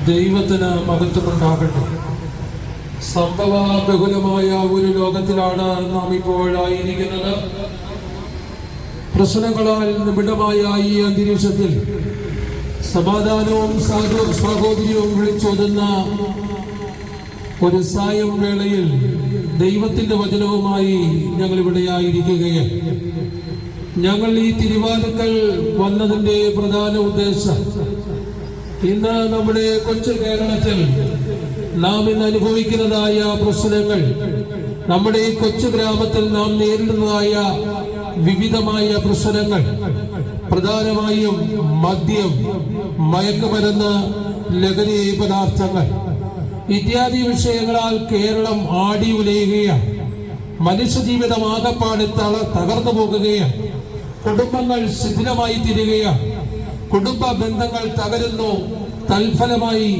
ദൈവത്തിന് മഹത്വമുണ്ടാകട്ടെ. സംഭവ ബഹുലമായ ഒരു ലോകത്തിലാണ് നാം ഇപ്പോഴായിരിക്കുന്നത്. പ്രശ്നങ്ങളാൽ നിബിഡമായ ഈ അന്തരീക്ഷത്തിൽ സമാധാനവും സാഹോദര്യവും വിളിച്ചോതുന്ന ഒരു സായം വേളയിൽ ദൈവത്തിന്റെ വചനവുമായി ഞങ്ങൾ ഇവിടെയായിരിക്കുകയാണ്. ഞങ്ങൾ ഈ തിരുവാതിക്കൽ വന്നതിന്റെ പ്രധാന ഉദ്ദേശം, ഇന്ന് നമ്മുടെ കൊച്ചു കേരളത്തിൽ നാം ഇന്ന് അനുഭവിക്കുന്നതായ പ്രശ്നങ്ങൾ, നമ്മുടെ ഈ കൊച്ചു ഗ്രാമത്തിൽ നാം നേരിടുന്നതായ വിവിധമായ പ്രശ്നങ്ങൾ, പ്രധാനമായും മദ്യം, മയക്കുമരുന്ന്, ലഹരി പദാർത്ഥങ്ങൾ ഇത്യാദി വിഷയങ്ങളാൽ കേരളം ആടി ഉലയുകയാണ്. മനുഷ്യജീവിതം ആകപ്പാടെ തകർന്നു പോകുകയാണ്. കുടുംബങ്ങൾ ശിഥിലമായി തീരുകയാണ്. കുടുംബ ബന്ധങ്ങൾ തകരുന്നു. തൽഫലമായി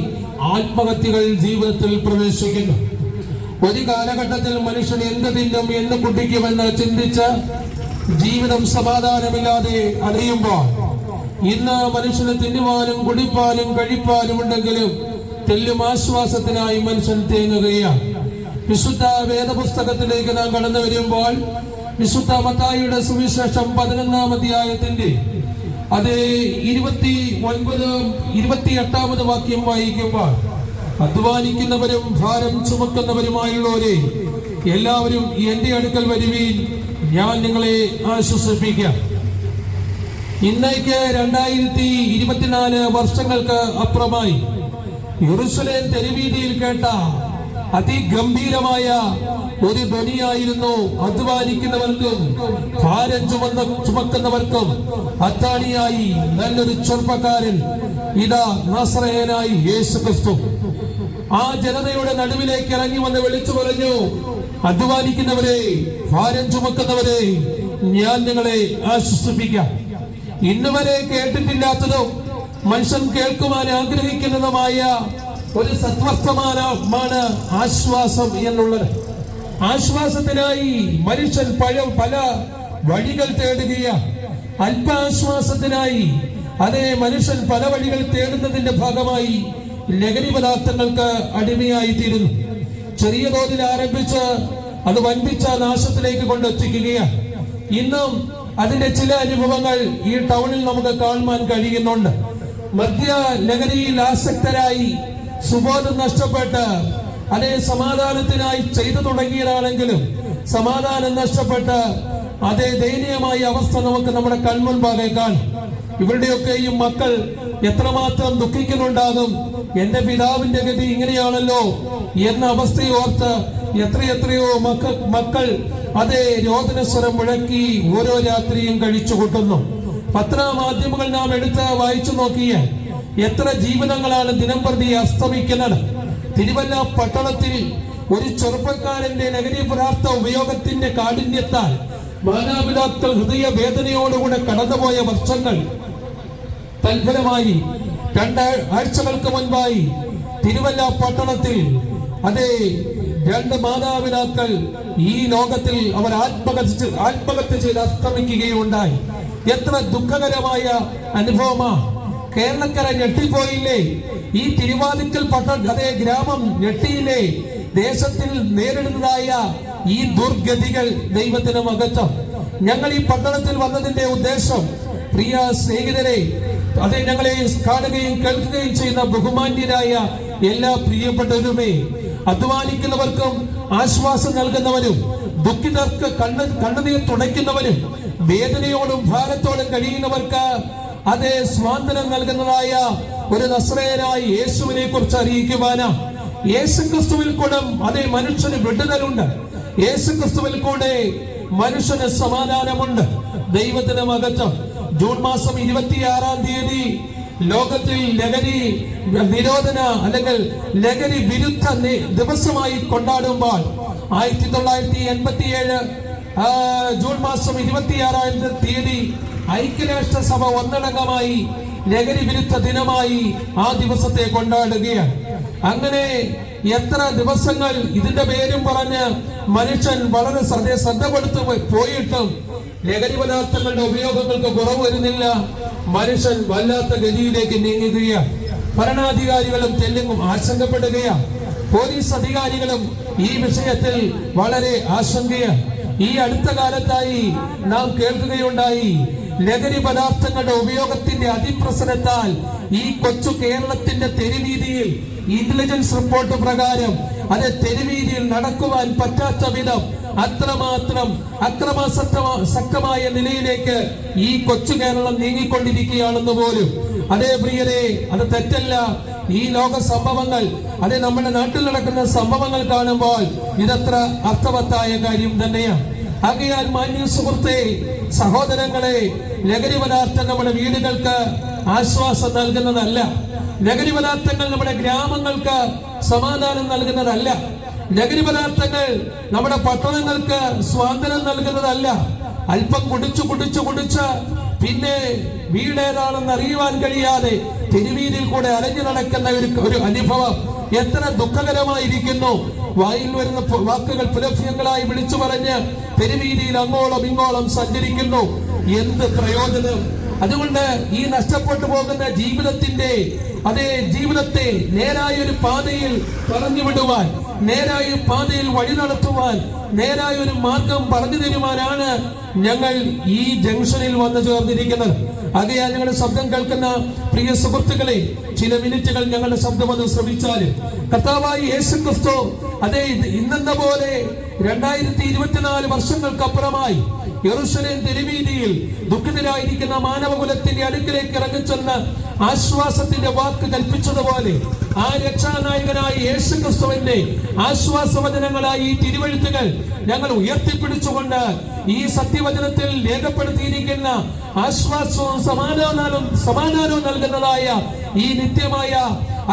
ആത്മഹത്യകൾ ജീവിതത്തിൽ പ്രവേശിക്കുന്നു. ഒരു കാലഘട്ടത്തിൽ മനുഷ്യൻ എന്ത് തിന്നും എന്ന് കുടിക്കുമെന്ന് ചിന്തിച്ച് ജീവിതം സമാധാനമില്ലാതെ അലയുമ്പോൾ ഇന്ന് മനുഷ്യന് തിന്നുവാനും കുടിപ്പാനും കഴിപ്പാനും ഉണ്ടെങ്കിലും തെല്ലും ആശ്വാസത്തിനായി മനുഷ്യൻ തേങ്ങുകയാണ്. വിശുദ്ധ വേദപുസ്തകത്തിലേക്ക് നാം കടന്നു വരുമ്പോൾ വിശുദ്ധ മത്തായിയുടെ സുവിശേഷം 11-ാം അധ്യായത്തിന്റെ അതേ 28-ാമത് വാക്യം വായിക്കുമ്പോൾ, അധ്വാനിക്കുന്നവരും ഭാരം ചുമക്കുന്നവരുമായുള്ളവരെ എല്ലാവരും എന്റെ അടുക്കൽ വരുവീൻ, ഞാൻ നിങ്ങളെ ആശ്വസിപ്പിക്കാം. ഇന്നേക്ക് 2024 വർഷങ്ങൾക്ക് അപ്പുറമായി യെരൂശലേം തെരുവീതിയിൽ കേട്ട അതിഗംഭീരമായ ഒരു ധ്വനിയായിരുന്നു, അധ്വാനിക്കുന്നവർക്കും ഭാരം ചുമക്കുന്നവർക്കും അത്താണിയായി നല്ലൊരു ചെറുപ്പക്കാരൻ, ഇതാ നസറേയനായി യേശു ക്രിസ്തു. ആ ജനതയുടെ നടുവിലേക്ക് ഇറങ്ങി വന്ന് വിളിച്ചു പറഞ്ഞു, അധ്വാനിക്കുന്നവരെ, ഭാരം ചുമക്കുന്നവരെ, ഞാൻ നിങ്ങളെ ആശ്വസിപ്പിക്കാം. ഇന്നുവരെ കേട്ടിട്ടില്ലാത്തതും മനുഷ്യൻ കേൾക്കുവാൻ ആഗ്രഹിക്കുന്നതുമായ ഒരു സത്വർത്തമാനമാണ് ആശ്വാസം എന്നുള്ളത്. ആശ്വാസത്തിനായി മനുഷ്യൻ പല വഴികൾ തേടുകയാണ്. അല്പാശ്വാസത്തിനായി അതേ മനുഷ്യൻ പല വഴികൾ തേടുന്നതിന്റെ ഭാഗമായി ലഹരി പദാർത്ഥങ്ങൾക്ക് അടിമയായി തീരുന്നു. ചെറിയ തോതിൽ ആരംഭിച്ച് അത് വൻപിച്ച നാശത്തിലേക്ക് കൊണ്ടെത്തിക്കുകയാണ്. ഇന്നും അതിന്റെ ചില അനുഭവങ്ങൾ ഈ ടൗണിൽ നമുക്ക് കാണുവാൻ കഴിയുന്നുണ്ട്. മദ്യ ലഹരിയിൽ ആസക്തരായി സുബോധം നഷ്ടപ്പെട്ട് അതേ സമാധാനത്തിനായി ചെയ്തു തുടങ്ങിയതാണെങ്കിലും സമാധാനം നഷ്ടപ്പെട്ട് അതേ ദയനീയമായ അവസ്ഥ നമുക്ക് നമ്മുടെ കൺമുൻപാകെ കാണും. ഇവരുടെയൊക്കെയും മക്കൾ എത്രമാത്രം ദുഃഖിക്കുന്നുണ്ടാകും. എന്റെ പിതാവിന്റെ ഗതി ഇങ്ങനെയാണല്ലോ എന്ന അവസ്ഥയോർത്ത് എത്രയെത്രയോ മക്കൾ അതേ രോദനസ്വരം മുഴക്കി ഓരോ രാത്രിയും കഴിച്ചു കൂട്ടുന്നു. പത്രമാധ്യമങ്ങൾ നാം എടുത്ത് വായിച്ചു നോക്കിയാൽ എത്ര ജീവിതങ്ങളാണ് ദിനം പ്രതി അസ്തമിക്കുന്നത്. തിരുവല്ല പട്ടണത്തിൽ ഒരു ചെറുപ്പക്കാരന്റെ ലഹരി പദാർത്ഥ ഉപയോഗത്തിന്റെ കാഠിന്യത്താൽ മാതാപിതാക്കൾ ഹൃദയ വേദനയോടുകൂടെ കടന്നുപോയ വർഷങ്ങൾ. തൽഫലമായി 2 ആഴ്ചകൾക്ക് മുൻപായി തിരുവല്ല പട്ടണത്തിൽ അതേ 2 മാതാപിതാക്കൾ ഈ ലോകത്തിൽ അവർ ആത്മഹത്യ ചെയ്ത് അസ്തമിക്കുകയുണ്ടായി. എത്ര ദുഃഖകരമായ അനുഭവമാ. കേരളക്കര ഞെട്ടിപ്പോയില്ലേ? ഈ തിരുവാതിക്കൽ അതേ ഗ്രാമം ഞെട്ടിയില്ലേ? ദേശത്തിൽ നേരിടുന്നതായ ഈ ദുർഗതികൾ ദൈവത്തിന് മഹത്വം. ഞങ്ങൾ ഈ പട്ടണത്തിൽ വന്നതിന്റെ ഉദ്ദേശം, പ്രിയ സ്നേഹിതരെ, അതേ ഞങ്ങളെ കാണുകയും കേൾക്കുകയും ചെയ്യുന്ന ബഹുമാന്യരായ എല്ലാ പ്രിയപ്പെട്ടവരുമേ, അധ്വാനിക്കുന്നവർക്കും ആശ്വാസം നൽകുന്നവരും ദുഃഖിതർക്ക് കണ്ണുനീർ തുടയ്ക്കുന്നവരും വേദനയോടും ഭാരത്തോടും കഴിയുന്നവർക്ക് അതേ സ്വാതന്ത്ര്യം നൽകുന്നതായ ഒരു നസ്രയനായ യേശുവിനെ കുറിച്ച് അറിയിക്കുവാനാ. യേശു ക്രിസ്തുവിൽ കൂടെ അതേ മനുഷ്യന് വിടുതലുണ്ട്. യേശു ക്രിസ്തുവിൽ കൂടെ മനുഷ്യന് സമാധാനമുണ്ട്. ദൈവത്തിന് മഹത്വം. ജൂൺ മാസം 26-ാം തീയതി ലോകത്തിൽ ലഹരി നിരോധന അല്ലെങ്കിൽ ലഹരി വിരുദ്ധ ദിവസമായി കൊണ്ടാടുമ്പോൾ 1987 ജൂൺ മാസം 26-ാം തീയതി ഐക്യരാഷ്ട്രസഭ ഒന്നടങ്കമായി ലഹരി വിരുദ്ധ ദിനമായി ആ ദിവസത്തെ കൊണ്ടാടുകയാണ്. അങ്ങനെ എത്ര ദിവസങ്ങൾ ഇതിന്റെ പേരും പറഞ്ഞ് മനുഷ്യൻ വളരെ ശ്രദ്ധ കൊടുത്തു പോയിട്ടും ലഹരി പദാർത്ഥങ്ങളുടെ ഉപയോഗങ്ങൾക്ക് കുറവ് വരുന്നില്ല. മനുഷ്യൻ വല്ലാത്ത ഗതിയിലേക്ക് നീങ്ങുകയാണ്. ഭരണാധികാരികളും തെല്ലും ആശങ്കപ്പെടുകയാണ്. പോലീസ് അധികാരികളും ഈ വിഷയത്തിൽ വളരെ ആശങ്കയാണ്. ഈ അടുത്ത കാലത്തായി നാം കേൾക്കുകയുണ്ടായി, ലഹരി പദാർത്ഥങ്ങളുടെ ഉപയോഗത്തിന്റെ അതിപ്രസരത്താൽ ഈ കൊച്ചു കേരളത്തിന്റെ തെരുവീതിയിൽ ഇന്റലിജൻസ് റിപ്പോർട്ട് പ്രകാരം അത് തെരുവീതിയിൽ നടക്കുവാൻ പറ്റാത്ത വിധം അത്രമാത്രം അക്രമാസക്തമായ നിലയിലേക്ക് ഈ കൊച്ചു കേരളം നീങ്ങിക്കൊണ്ടിരിക്കുകയാണെന്ന് പോലും. അതേ പ്രിയരെ, അത് തെറ്റല്ല. ഈ ലോക സംഭവങ്ങൾ, അതേ നമ്മുടെ നാട്ടിൽ നടക്കുന്ന സംഭവങ്ങൾ കാണുമ്പോൾ ഇതത്ര അർത്ഥവത്തായ കാര്യം തന്നെയാണ്. ആകയാൽ മാന്യ സുഹൃത്തെ, സഹോദരങ്ങളെ, ലഹരി പദാർത്ഥം നമ്മുടെ വീടുകൾക്ക് ആശ്വാസം നൽകുന്നതല്ല. ലഹരി പദാർത്ഥങ്ങൾ നമ്മുടെ ഗ്രാമങ്ങൾക്ക് സമാധാനം നൽകുന്നതല്ല. ലഹരി പദാർത്ഥങ്ങൾ നമ്മുടെ പട്ടണങ്ങൾക്ക് സ്വാതന്ത്ര്യം നൽകുന്നതല്ല. അല്പം കുടിച്ച് പിന്നെ വീടേതാണെന്ന് അറിയുവാൻ കഴിയാതെ തെരുവീതിയിൽ കൂടെ അലഞ്ഞു നടക്കുന്ന ഒരു അനുഭവം എത്ര ദുഃഖകരമായിരിക്കുന്നു. വായിൽ വരുന്ന വാക്കുകൾ പുലഭ്യങ്ങളായി വിളിച്ചു പറഞ്ഞ് തെരുവീതിയിൽ അങ്ങോളം ഇങ്ങോളം സഞ്ചരിക്കുന്നു. എന്ത് പ്രയോജനം? അതുകൊണ്ട് ഈ നഷ്ടപ്പെട്ടു പോകുന്ന ജീവിതത്തെ നേരായ ഒരു പാതയിൽ പറഞ്ഞു വിടുവാൻ, നേരായ പാതയിൽ വഴി നടത്തുവാൻ, നേരായ ഒരു മാർഗം പറഞ്ഞു തരുവാനാണ് ഞങ്ങൾ ഈ ജംഗ്ഷനിൽ വന്നു ചേർന്നിരിക്കുന്നത്. ആകയാൽ ഞങ്ങളുടെ ശബ്ദം കേൾക്കുന്ന പ്രിയ സുഹൃത്തുക്കളെ, ചില മിനിറ്റുകൾ ഞങ്ങളുടെ ശബ്ദം ഒന്ന് ശ്രമിച്ചാലും കർത്താവായ യേശു ക്രിസ്തു അതേ ഇന്നെന്ന പോലെ 2024 വർഷങ്ങൾക്കപ്പുറമായി യെരൂശലേം തെരുവീതിയിൽ ദുഃഖിതരായിരിക്കുന്ന മാനവകുലത്തിന്റെ അടുക്കിലേക്ക് ഇറങ്ങിച്ചെന്ന് ആശ്വാസത്തിന്റെ വാക്ക് കൽപ്പിച്ചതുപോലെ ആ രക്ഷാനായകനായ യേശു ക്രിസ്തുവിന്റെ ആശ്വാസവചനങ്ങളായി ഈ തിരുവെഴുത്തുകൾ ഞങ്ങൾ ഉയർത്തിപ്പിടിച്ചുകൊണ്ട് ഈ സത്യവചനത്തിൽ രേഖപ്പെടുത്തിയിരിക്കുന്ന ആശ്വാസവും സമാധാനവും നൽകുന്നതായ ഈ നിത്യമായ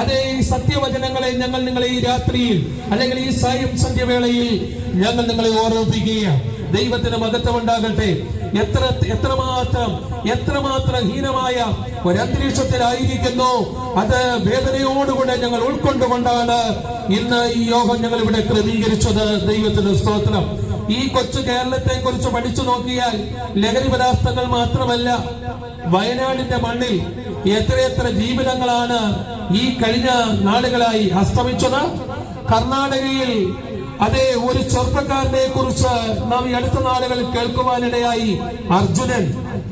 അതേ ഈ സത്യവചനങ്ങളെ ഞങ്ങൾ നിങ്ങളെ ഈ രാത്രിയിൽ അല്ലെങ്കിൽ ഈ സായം സന്ധ്യവേളയിൽ ഞങ്ങൾ നിങ്ങളെ ഓർമ്മിപ്പിക്കുകയാണ്. ദൈവത്തിന് മഹത്വം ഉണ്ടാകട്ടെ. എത്രമാത്രം ഹീനമായ ഒരന്തരീക്ഷത്തിലായിരിക്കുന്നു. അത് വേദനയോടുകൂടെ ഞങ്ങൾ ഉൾക്കൊണ്ടുകൊണ്ടാണ് ഇന്ന് ഈ യോഗം ഞങ്ങൾ ഇവിടെ ക്രമീകരിച്ചത്. ദൈവത്തിന് സ്തോത്രം. ഈ കൊച്ചു കേരളത്തെ കുറിച്ച് പഠിച്ചു നോക്കിയാൽ ലഹരി പദാർത്ഥങ്ങൾ മാത്രമല്ല, വയനാടിന്റെ മണ്ണിൽ എത്രയെത്ര ജീവിതങ്ങളാണ് ഈ കഴിഞ്ഞ നാളുകളായി അസ്തമിച്ചത്. കർണാടകയിൽ അതേ ഒരു ചെറുപ്പക്കാരനെ കുറിച്ച് നാം ഈ അടുത്ത നാളുകളിൽ കേൾക്കുവാനിടയായി. അർജുനൻ,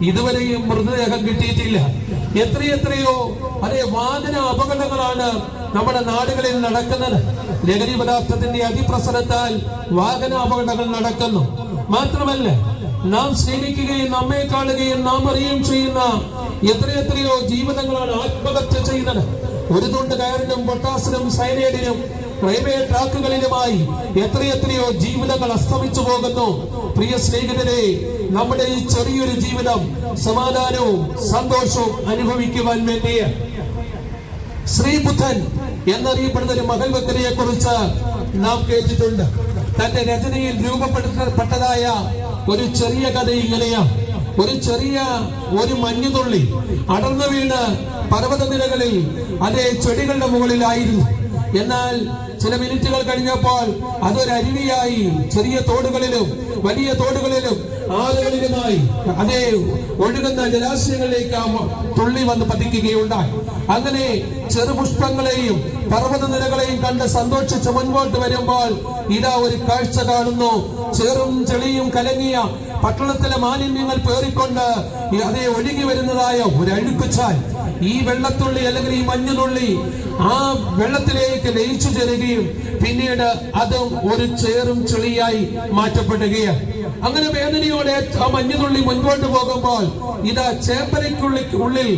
ഇതുവരെയും മൃതദേഹം കിട്ടിയിട്ടില്ല. എത്രയെത്രയോ അതേ വാഹന അപകടങ്ങളാണ് നമ്മുടെ നാടുകളിൽ നടക്കുന്നത്. ലഹരി പദാർത്ഥത്തിന്റെ അതിപ്രസരത്താൽ വാഹന അപകടങ്ങൾ നടക്കുന്നു. മാത്രമല്ല, നാം സ്നേഹിക്കുകയും നമ്മെ കാണുകയും നാം അറിയുകയും ചെയ്യുന്ന എത്രയെത്രയോ ജീവിതങ്ങളാണ് ആത്മഹത്യ ചെയ്യുന്നത്. ഒരു തുണ്ട് കയറിനും പൊട്ടാസിനും സൈനൈഡിനും റെയിൽവേ ട്രാക്കുകളിലുമായി എത്രയെത്രയോ ജീവിതങ്ങൾ അസ്തമിച്ചു പോകുന്നു. പ്രിയ സ്നേഹിതരെ, നമ്മുടെ ഈ ചെറിയൊരു ജീവിതം സമാധാനവും സന്തോഷവും അനുഭവിക്കുവാൻ വേണ്ടി ശ്രീബുദ്ധൻ എന്നറിയപ്പെടുന്ന ഒരു മകൾ വ്യക്തിയെ കുറിച്ച് നാം കേട്ടിട്ടുണ്ട്. തന്റെ രചനയിൽ രൂപപ്പെടുത്തപ്പെട്ടതായ ഒരു ചെറിയ കഥ ഇങ്ങനെയാണ്. ഒരു മഞ്ഞുതുള്ളി അടർന്നു വീണ് പർവ്വത നിരകളിൽ അതേ ചെടികളുടെ മുകളിലായിരുന്നു. എന്നാൽ ചില മിനിറ്റുകൾ കഴിഞ്ഞപ്പോൾ അതൊരു അരുവിയായി ചെറിയ തോടുകളിലും വലിയ തോടുകളിലും ആളുകളിലുമായി അതേ ഒഴുകുന്ന ജലാശയങ്ങളിലേക്ക് തുള്ളി വന്ന് പതിക്കുകയുണ്ടായി. അങ്ങനെ ചെറുപുഷ്പങ്ങളെയും പർവ്വത നിരകളെയും കണ്ട് സന്തോഷിച്ച് മുൻപോട്ട് വരുമ്പോൾ ഇതാ ഒരു കാഴ്ച കാണുന്നു. ചേറും ചെളിയും കലങ്ങിയ പട്ടണത്തിലെ മാലിന്യങ്ങൾ പേറിക്കൊണ്ട് അതേ ഒഴുകി വരുന്നതായ ഒരു അഴുക്കുചാൽ ഈ വെള്ളത്തുള്ളി അല്ലെങ്കിൽ ഈ മഞ്ഞുതുള്ളി ആ വെള്ളത്തിലേക്ക് ലയിച്ചു ചേരുകയും പിന്നീട് അതും ഒരു ചേറും ചെളിയായി മാറ്റപ്പെടുകയാണ്. അങ്ങനെ വേദനയോടെ ആ മഞ്ഞുതുള്ളി മുൻപോട്ട് പോകുമ്പോൾ ഇതാ ചേമ്പലയ്ക്കുള്ളിൽ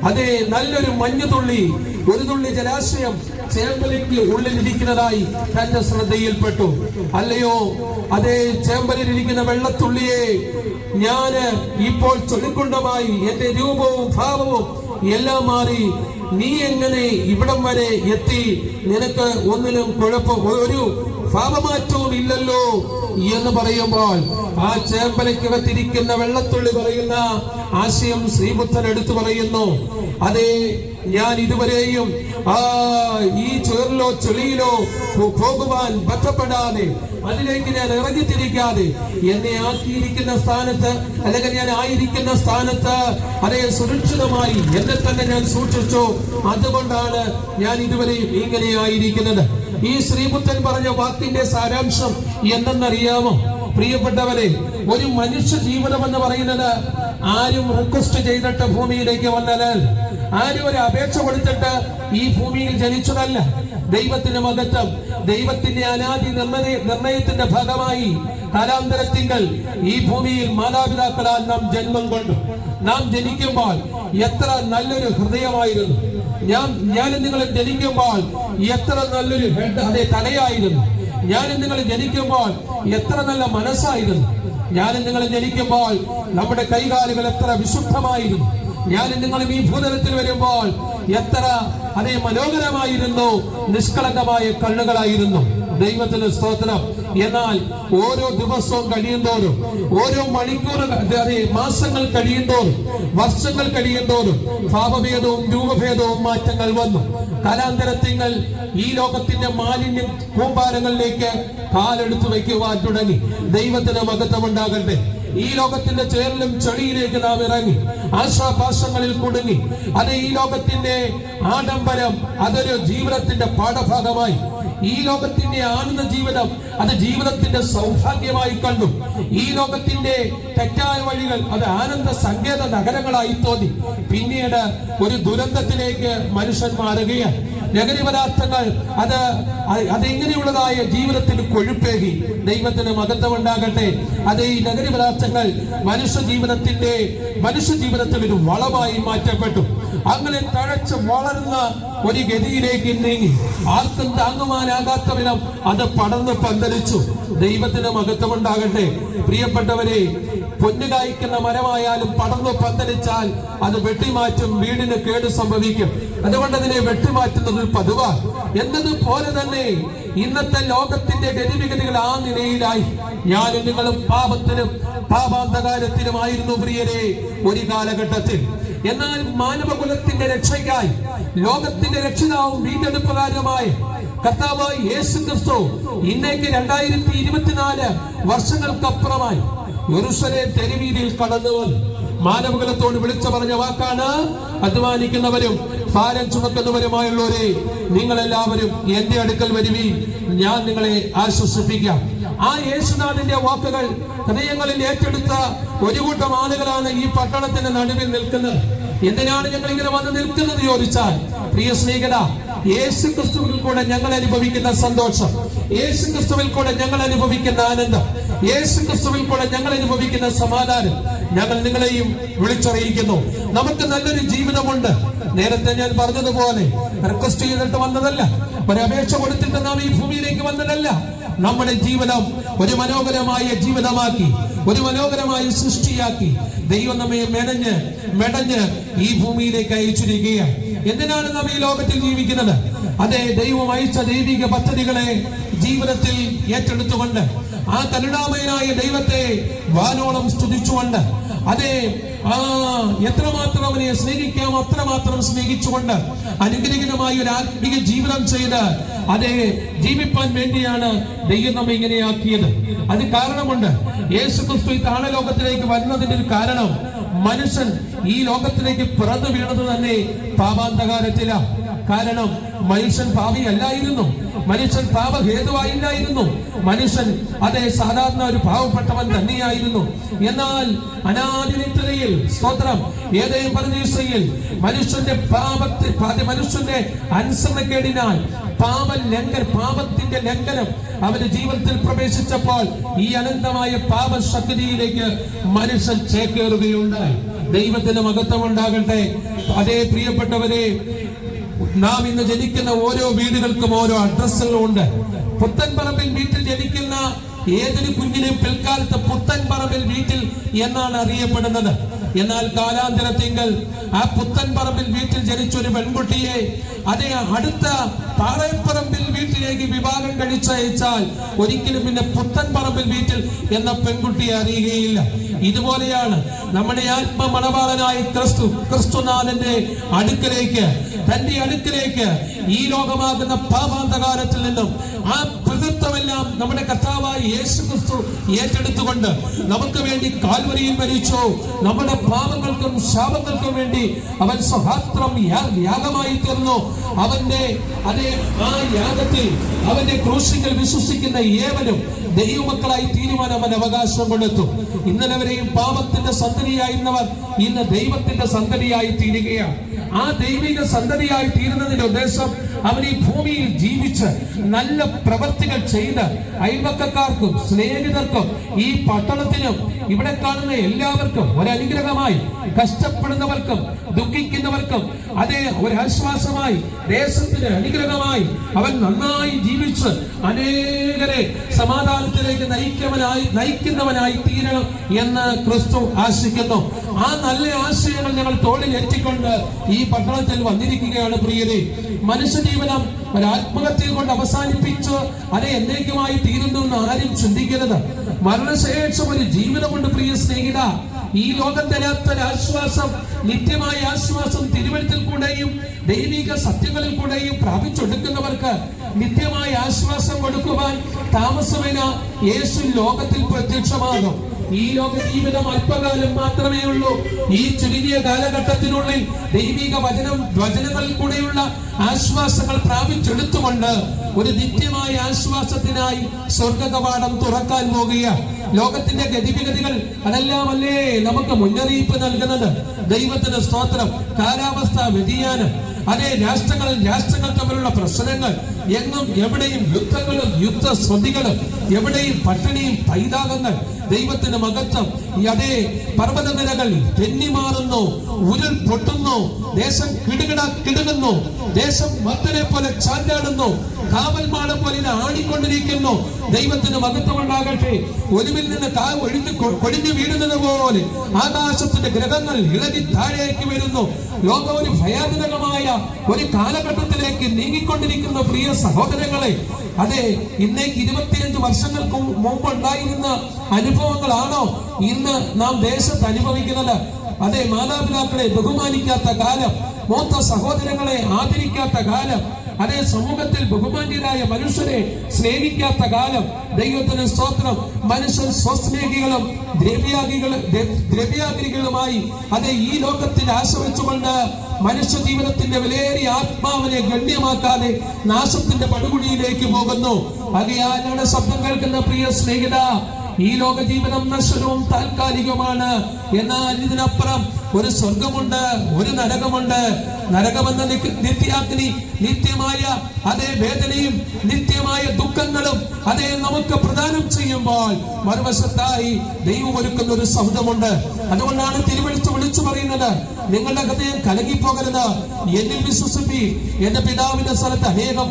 അതേ നല്ലൊരു മഞ്ഞുതുള്ളി, ഒരു തുള്ളി ജലാശയം ചേമ്പലിക്ക് ഉള്ളിലിരിക്കുന്നതായി തന്റെ ശ്രദ്ധയിൽപ്പെട്ടു. അല്ലയോ, അതേ ചേമ്പലിലിരിക്കുന്ന വെള്ളത്തുള്ളിയെ, ഞാന് ഇപ്പോൾ ചൊല്ലിക്കൊണ്ടുമായി എന്റെ രൂപവും ഭാവവും എല്ലാം മാറി. നീ എങ്ങനെ ഇവിടം വരെ എത്തി? നിനക്ക് ഒന്നിനും ഒരു ഭാവമാറ്റവും ഇല്ലല്ലോ എന്ന് പറയുമ്പോൾ ആ ചേമ്പലയ്ക്കകത്തിരിക്കുന്ന വെള്ളത്തുള്ളി പറയുന്ന ആശയം ശ്രീബുദ്ധൻ എടുത്തു പറയുന്നു. അതേ, ഞാൻ ഇതുവരെയും ഈ ചേറിലോ ചെളിയിലോ പോകുവാൻ ബന്ധപ്പെടാതെ അതിലേക്ക് ഞാൻ ഇറങ്ങിത്തിരിക്കാതെ എന്നെ ആക്കിയിരിക്കുന്ന സ്ഥാനത്ത്, അല്ലെങ്കിൽ ഞാൻ ആയിരിക്കുന്ന സ്ഥാനത്ത് അതേ സുരക്ഷിതമായി എന്നെ തന്നെ ഞാൻ സൂക്ഷിച്ചു. അതുകൊണ്ടാണ് ഞാൻ ഇതുവരെയും ഇങ്ങനെ ആയിരിക്കുന്നത്. ഈ ശ്രീബുദ്ധൻ പറഞ്ഞ വാക്കിന്റെ സാരാംശം എന്തെന്നറിയാമോ പ്രിയപ്പെട്ടവരെ? ഒരു മനുഷ്യ ജീവിതം എന്ന് പറയുന്നത് ആരും റിക്വസ്റ്റ് ചെയ്തിട്ട് ഭൂമിയിലേക്ക് വന്നതല്ല, ആരും ഒരു അപേക്ഷ കൊടുത്തിട്ട് ഈ ഭൂമിയിൽ ജനിച്ചതല്ല. ദൈവത്തിന്റെ മഹത്വം, ദൈവത്തിന്റെ അനാദി നിർണയത്തിന്റെ ഭാഗമായി കാലാന്തരത്തിങ്കൽ ഈ ഭൂമിയിൽ മാതാപിതാക്കളാൽ നാം ജന്മം കൊണ്ടു. നാം ജനിക്കുമ്പോൾ എത്ര നല്ലൊരു ഹൃദയമായിരുന്നു. ഞാനും നിങ്ങൾ ജനിക്കുമ്പോൾ എത്ര നല്ലൊരു തലയായിരുന്നു. ഞാനും നിങ്ങൾ ജനിക്കുമ്പോൾ എത്ര നല്ല മനസ്സായിരുന്നു. ഞാനും നിങ്ങൾ ജനിക്കുമ്പോൾ നമ്മുടെ കൈകാലുകൾ എത്ര വിശുദ്ധമായിരുന്നു. ഞാനും നിങ്ങളും ഈ ഭൂതലത്തിൽ വരുമ്പോൾ എത്ര മനോഹരമായിരുന്നു, നിഷ്കളങ്കമായ കണ്ണുകളായിരുന്നു. ദൈവത്തിന് സ്തോത്രം. എന്നാൽ ഓരോ ദിവസവും കഴിയുന്തോറും, ഓരോ മണിക്കൂർ മാസങ്ങൾ കഴിയുന്തോറും, വർഷങ്ങൾ കഴിയുന്തോറും ഭാവഭേദവും രൂപഭേദവും മാറ്റങ്ങൾ വന്നു. കാലാന്തരത്തിങ്ങൾ ഈ ലോകത്തിന്റെ മാലിന്യം കൂമ്പാരങ്ങളിലേക്ക് കാലെടുത്തു വയ്ക്കുവാൻ തുടങ്ങി. ദൈവത്തിന് മഹത്വമുണ്ടാകട്ടെ. ഈ ലോകത്തിന്റെ ചേറിലും ചെളിയിലേക്ക് നാം ഇറങ്ങി, ആശാപാശങ്ങളിൽ കുടുങ്ങി. അത് ഈ ലോകത്തിന്റെ ആഡംബരം അതൊരു ജീവിതത്തിന്റെ പാഠഭാഗമായി, ഈ ലോകത്തിന്റെ ആനന്ദ ജീവിതം അത് ജീവിതത്തിന്റെ സൗഭാഗ്യമായി കണ്ടു. ഈ ലോകത്തിന്റെ തെറ്റായ വഴികൾ അത് ആനന്ദ സങ്കേത നഗരങ്ങളായി തോന്നി. പിന്നീട് ഒരു ദുരന്തത്തിലേക്ക് മനുഷ്യൻ മാറുകയാണ്. ലഹരി പദാർത്ഥങ്ങൾ അതെങ്ങനെയുള്ളതായ ജീവിതത്തിന് കൊഴുപ്പേകി. ദൈവത്തിന് മഹത്വമുണ്ടാകട്ടെ. അത് ഈ ലഹരി പദാർത്ഥങ്ങൾ മനുഷ്യ ജീവിതത്തിൽ ഒരു വളമായി മാറ്റപ്പെട്ടു. അങ്ങനെ തഴച്ച് വളർന്ന ഒരു ഗതിയിലേക്ക് നീങ്ങി. ആർക്കും താങ്ങുവാനാകാത്ത വിധം അത് പടർന്ന് പന്തലിച്ചു. ദൈവത്തിന് മഹത്വമുണ്ടാകട്ടെ. പ്രിയപ്പെട്ടവരെ, പൊന്നു കായ്ക്കുന്ന മരമായാലും പടർന്നു പന്തലിച്ചാൽ അത് വെട്ടിമാറ്റും, വീടിന് കേട് സംഭവിക്കും. അതുകൊണ്ട് അതിനെ വെട്ടിമാറ്റുന്നത് പതിവാ. എന്നതുപോലെ തന്നെ ഇന്നത്തെ ലോകത്തിന്റെ ഗതിവിഗതികൾ ആ നിലയിലായി. ഞാനും നിങ്ങളും പാപത്തിനും പാപാന്തകാരത്തിനുമായിരുന്നു പ്രിയരെ ഒരു കാലഘട്ടത്തിൽ. എന്നാൽ മാനവകുലത്തിന്റെ രക്ഷയ്ക്കായി, ലോകത്തിന്റെ രക്ഷിതാവും വീണ്ടെടുപ്പുകാരനുമായ കർത്താവായ യേശു ക്രിസ്തു ഇന്നേക്ക് 2024 വർഷങ്ങൾക്കപ്പുറമായി യെരൂശലേം തെരുവീതിയിൽ കടന്നു വന്നു. മാനവകുലത്തോട് വിളിച്ചു പറഞ്ഞ വാക്കാണ്, അധ്വാനിക്കുന്നവരും ഭാരം ചുമക്കുന്നവരുമായുള്ളവരെ നിങ്ങളെല്ലാവരും എന്റെ അടുക്കൽ വരുവീൻ, ഞാൻ നിങ്ങളെ ആശ്വസിപ്പിക്കാം. ആ യേശുനാഥന്റെ വാക്കുകൾ ഹൃദയങ്ങളിൽ ഏറ്റെടുത്ത ഒരു കൂട്ടം ആളുകളാണ് ഈ പട്ടണത്തിന്റെ നടുവിൽ നിൽക്കുന്നത്. എന്തിനാണ് ഞങ്ങൾ ഇങ്ങനെ വന്ന് നിൽക്കുന്നത് ചോദിച്ചാൽ, പ്രിയ സ്നേഹിത, യേശു ക്രിസ്തുവിൽ കൂടെ ഞങ്ങൾ അനുഭവിക്കുന്ന സന്തോഷം, യേശു ക്രിസ്തുവിൽ കൂടെ ഞങ്ങൾ അനുഭവിക്കുന്ന ആനന്ദം, യേശു ക്രിസ്തുവിൽ കൂടെ ഞങ്ങൾ അനുഭവിക്കുന്ന സമാധാനം ഞങ്ങൾ നിങ്ങളെയും വിളിച്ചറിയിക്കുന്നു. നമുക്ക് നല്ലൊരു ജീവിതമുണ്ട്. നേരത്തെ ഞാൻ പറഞ്ഞതുപോലെ റിക്വസ്റ്റ് ചെയ്തിട്ട് വന്നതല്ല, ഒരു അപേക്ഷ കൊടുത്തിട്ട് നാം ഈ ഭൂമിയിലേക്ക് വന്നതല്ല. നമ്മുടെ ജീവിതം ഒരു മനോഹരമായ ജീവിതമാക്കി, ഒരു മനോഹരമായ സൃഷ്ടിയാക്കി ദൈവം നമ്മെ മെടഞ്ഞ് ഈ ഭൂമിയിലേക്ക് അയച്ചിരിക്കുകയാണ്. എന്തിനാണ് നാം ഈ ലോകത്തിൽ ജീവിക്കുന്നത്? അതെ, ദൈവം അയച്ച ദൈവിക പദ്ധതികളെ ജീവിതത്തിൽ ഏറ്റെടുത്തുകൊണ്ട്, ആ കരുണാമയനായ ദൈവത്തെ വാനോളം സ്തുതിച്ചുകൊണ്ട്, അതെ എത്രമാത്രം അവനെ സ്നേഹിക്കാം അത്രമാത്രം സ്നേഹിച്ചുകൊണ്ട് അനുഗ്രഹീതമായ ഒരു ആത്മീയ ജീവിതം ചെയ്ത് അതെ ജീവിപ്പാൻ വേണ്ടിയാണ് ദൈവം നമ്മെ ഇങ്ങനെയാക്കിയത്. അത് കാരണമുണ്ട്. യേശു ക്രിസ്തു ഈ താഴലോകത്തിലേക്ക് വരുന്നതിന്റെ ഒരു കാരണം, മനുഷ്യൻ ഈ ലോകത്തിലേക്ക് പിറന്നു വീണത് തന്നെ പാപാന്തകാരത്തിലാണ്. കാരണം മനുഷ്യൻ പാപിയല്ലായിരുന്നു, മനുഷ്യൻ പാപഹേതുവായില്ലായിരുന്നു, മനുഷ്യൻ അതേ സാധാരണ ഒരു പാവപ്പെട്ടവൻ തന്നെയായിരുന്നു. എന്നാൽ അനാദിനിത്യതയിൽ സ്തോത്രം ഏതേം പരദീസയിൽ മനുഷ്യന്റെ മനുഷ്യന്റെ അനുസരണക്കേടിനാൽ പാപത്തിന്റെ ലംഘനം അവന്റെ ജീവിതത്തിൽ പ്രവേശിച്ചപ്പോൾ ഈ അനന്തമായ പാപശക്തിയിലേക്ക് മനുഷ്യൻ ചേക്കേറുകയുണ്ടായി. ദൈവത്തിന് മഹത്വമുണ്ടാകട്ടെ. അതേ പ്രിയപ്പെട്ടവരെ, നാം ഇന്ന് ജനിക്കുന്ന ഓരോ വീടുകൾക്കും ഓരോ അഡ്രസ്സുകളുണ്ട്. പുത്തൻപറമ്പിൽ വീട്ടിൽ ജനിക്കുന്ന ഏതൊരു കുഞ്ഞിനും പിൽക്കാലത്ത് പുത്തൻപറമ്പിൽ വീട്ടിൽ എന്നാണ് അറിയപ്പെടുന്നത്. എന്നാൽ കാലാന്തരത്തിങ്കൽ ആ പുത്തൻപറമ്പിൽ വീട്ടിൽ ജനിച്ചൊരു പെൺകുട്ടിയെ അതേ അടുത്ത പാറയപ്പറമ്പിൽ വീട്ടിലേക്ക് വിവാഹം കഴിച്ചയച്ചാൽ ഒരിക്കലും പിന്നെ പുത്തൻപറമ്പിൽ വീട്ടിൽ എന്ന പെൺകുട്ടിയെ അറിയുകയില്ല. ഇതുപോലെയാണ് നമ്മുടെ ആത്മമണവാളനായ ക്രിസ്തുനാഥന്റെ അടുക്കലേക്ക് തന്റെ അടുക്കിലേക്ക് ഈ ലോകമാകുന്ന പാപാന്തകാരത്തിൽ നിന്നും ആ പിതൃത്വമെല്ലാം നമ്മുടെ കർത്താവായ യേശു ക്രിസ്തു ഏറ്റെടുത്തുകൊണ്ട് നമുക്ക് വേണ്ടി കാൽവരിയിൽ മരിച്ചു. നമ്മുടെ പാപങ്ങൾക്കും ശാപങ്ങൾക്കും വേണ്ടി അവൻ സ്വഹാത്രം യാഗമായി തീർന്നു. അവന്റെ ആ യാഗത്തിൽ അവന്റെ ക്രൂശിൽ വിശ്വസിക്കുന്ന ഏവനും ദൈവമക്കളായി തീരുമാനം അവൻ അവകാശം കൊടുത്തു. ഇന്നലെ വരെയും പാപത്തിന്റെ സന്തതിയായിരുന്നവർ ഇന്ന് ദൈവത്തിന്റെ സന്തതിയായി തീരുകയാണ്. ആ ദൈവിക സന്തതിയായി തീരുന്നതിന്റെ ഉദ്ദേശം അവൻ ഈ ഭൂമിയിൽ ജീവിച്ച് നല്ല പ്രവർത്തികൾ ചെയ്ത് അയൽവക്കക്കാർക്കും സ്നേഹിതർക്കും ഈ പട്ടണത്തിനും ഇവിടെ കാണുന്ന എല്ലാവർക്കും ഒരനുഗ്രഹമായി, കഷ്ടപ്പെടുന്നവർക്കും ദുഃഖിക്കുന്നവർക്കും ഒരാശ്വാസമായി, ദേശത്തിന് അനുഗ്രഹമായി അവൻ നന്നായി ജീവിച്ച് അനേകരെ സമാധാനത്തിലേക്ക് നയിക്കുന്നവനായി തീരണം എന്ന് ക്രിസ്തു ആശിക്കുന്നു. ആ നല്ല ആശയങ്ങൾ ഞങ്ങൾ തോളിൽ എത്തിക്കൊണ്ട് ഈ പട്ടണത്തിൽ വന്നിരിക്കുകയാണ്. പ്രിയരെ, മനുഷ്യജീവനം ഒരാത്മഹത്യ കൊണ്ട് അവസാനിപ്പിച്ച് എന്നേക്കുമായി തീരുന്നു എന്ന് ആരും ചിന്തിക്കരുത്. മരണശേഷം ഒരു ജീവിതമുണ്ട് പ്രിയ സ്നേഹിത. ഈ ലോകം തരാത്തൊരാശ്വാസം, നിത്യമായ ആശ്വാസം തിരുവഴുത്തിൽ കൂടെയും ദൈവിക സത്യങ്ങളിൽ കൂടെയും പ്രാപിച്ചെടുക്കുന്നവർക്ക് നിത്യമായ ആശ്വാസം കൊടുക്കുവാൻ താമസമില്ല. യേശു ലോകത്തിൽ പ്രത്യക്ഷമാകും. ഈ ലോക ജീവിതം അല്പകാലം മാത്രമേ ഉള്ളൂ. ഈ ചുരുങ്ങിയ കാലഘട്ടത്തിനുള്ളിൽ ദൈവിക വചനങ്ങളിൽ കൂടെയുള്ള ആശ്വാസങ്ങൾ പ്രാപിച്ചെടുത്തുകൊണ്ട് ഒരു നിത്യമായ ആശ്വാസത്തിനായി സ്വർഗ കവാടം തുറക്കാൻ പോകുക. ലോകത്തിന്റെ ഗതിവിഗതികൾ അതെല്ലാമല്ലേ നമുക്ക് മുന്നറിയിപ്പ് നൽകുന്നത്. ദൈവത്തിന് സ്തോത്രം. കാലാവസ്ഥ വ്യതിയാനം, രാഷ്ട്രങ്ങൾ തമ്മിലുള്ള പ്രശ്നങ്ങൾ, എങ്ങും എവിടെയും യുദ്ധങ്ങളും യുദ്ധശ്രുതികളും, എവിടെയും പട്ടിണിയും പൈതാകങ്ങൾ. ദൈവത്തിന് മഹത്വം. പർവ്വതനിരകൾ തെന്നിമാറുന്നു, ഉരുൾ പൊട്ടുന്നു, ദേശം കിടുകുന്നു, ദേശം മത്തനെ പോലെ ചാഞ്ചാടുന്നു, കാവൽമാട പോലെ ആടിക്കൊണ്ടിരിക്കുന്നു. ദൈവത്തിന് മഹത്വം ഉണ്ടാകട്ടെ. ഒലിവിൽ നിന്ന് കൊടിഞ്ഞു വീഴുന്നത് പോലെ ആകാശത്തിന്റെ ഗ്രഹങ്ങൾ ഇളകി താഴേക്ക് വരുന്നു. ലോകം ഒരു ഭയാനകമായ ഒരു കാലഘട്ടത്തിലേക്ക് നീങ്ങിക്കൊണ്ടിരിക്കുന്ന പ്രിയ സഹോദരങ്ങളെ, ഇന്നേക്ക് 25 വർഷങ്ങൾക്ക് മുമ്പുണ്ടായിരുന്ന അനുഭവങ്ങളാണോ ഇന്ന് നാം ദേശത്ത് അനുഭവിക്കുന്നത്? മാതാപിതാക്കളെ ബഹുമാനിക്കാത്ത കാലം, മൂത്ത സഹോദരങ്ങളെ ആദരിക്കാത്ത കാലം, സമൂഹത്തിൽ ബഹുമാന്യരായ മനുഷ്യരെ സ്നേഹിക്കാത്ത കാലം. ദൈവത്തിന് സ്തോത്രം. മനുഷ്യൻ സ്വസ്നേഹികളും ദ്രവ്യാഗ്രഹികളുമായി ഈ ലോകത്തിൽ ആശ്രയിച്ചുകൊണ്ട് മനുഷ്യ ജീവിതത്തിന്റെ വിലയേറിയ ആത്മാവിനെ ഗണ്യമാക്കാതെ നാശത്തിന്റെ പടുകുഴിയിലേക്ക് പോകുന്നു. ഞങ്ങളുടെ ശബ്ദം കേൾക്കുന്ന പ്രിയ സ്നേഹിത, ഈ ലോക ജീവിതം നശ്വരവും താൽക്കാലികമാണ്. എന്നാൽ ഇതിനപ്പുറം ഒരു സ്വർഗമുണ്ട്, ഒരു നരകമുണ്ട്. നരകമെന്ന നിത്യാഗ്നി, നിത്യമായ വേദനയും നിത്യമായ ദുഃഖങ്ങളും നമുക്ക് പ്രദാനം ചെയ്യുമ്പോൾ മറുവശത്തായി ദൈവം ഒരുക്കുന്ന ഒരു സൗധമുണ്ട്. അതുകൊണ്ടാണ് തിരുവെഴുത്ത് വിളിച്ചു പറയുന്നത്, നിങ്ങളുടെ ഹൃദയം കലങ്ങിപ്പോകരുത്, എന്നിൽ വിശ്വസിപ്പീൻ. എന്റെ പിതാവിന്റെ സ്ഥലത്ത് അനേകം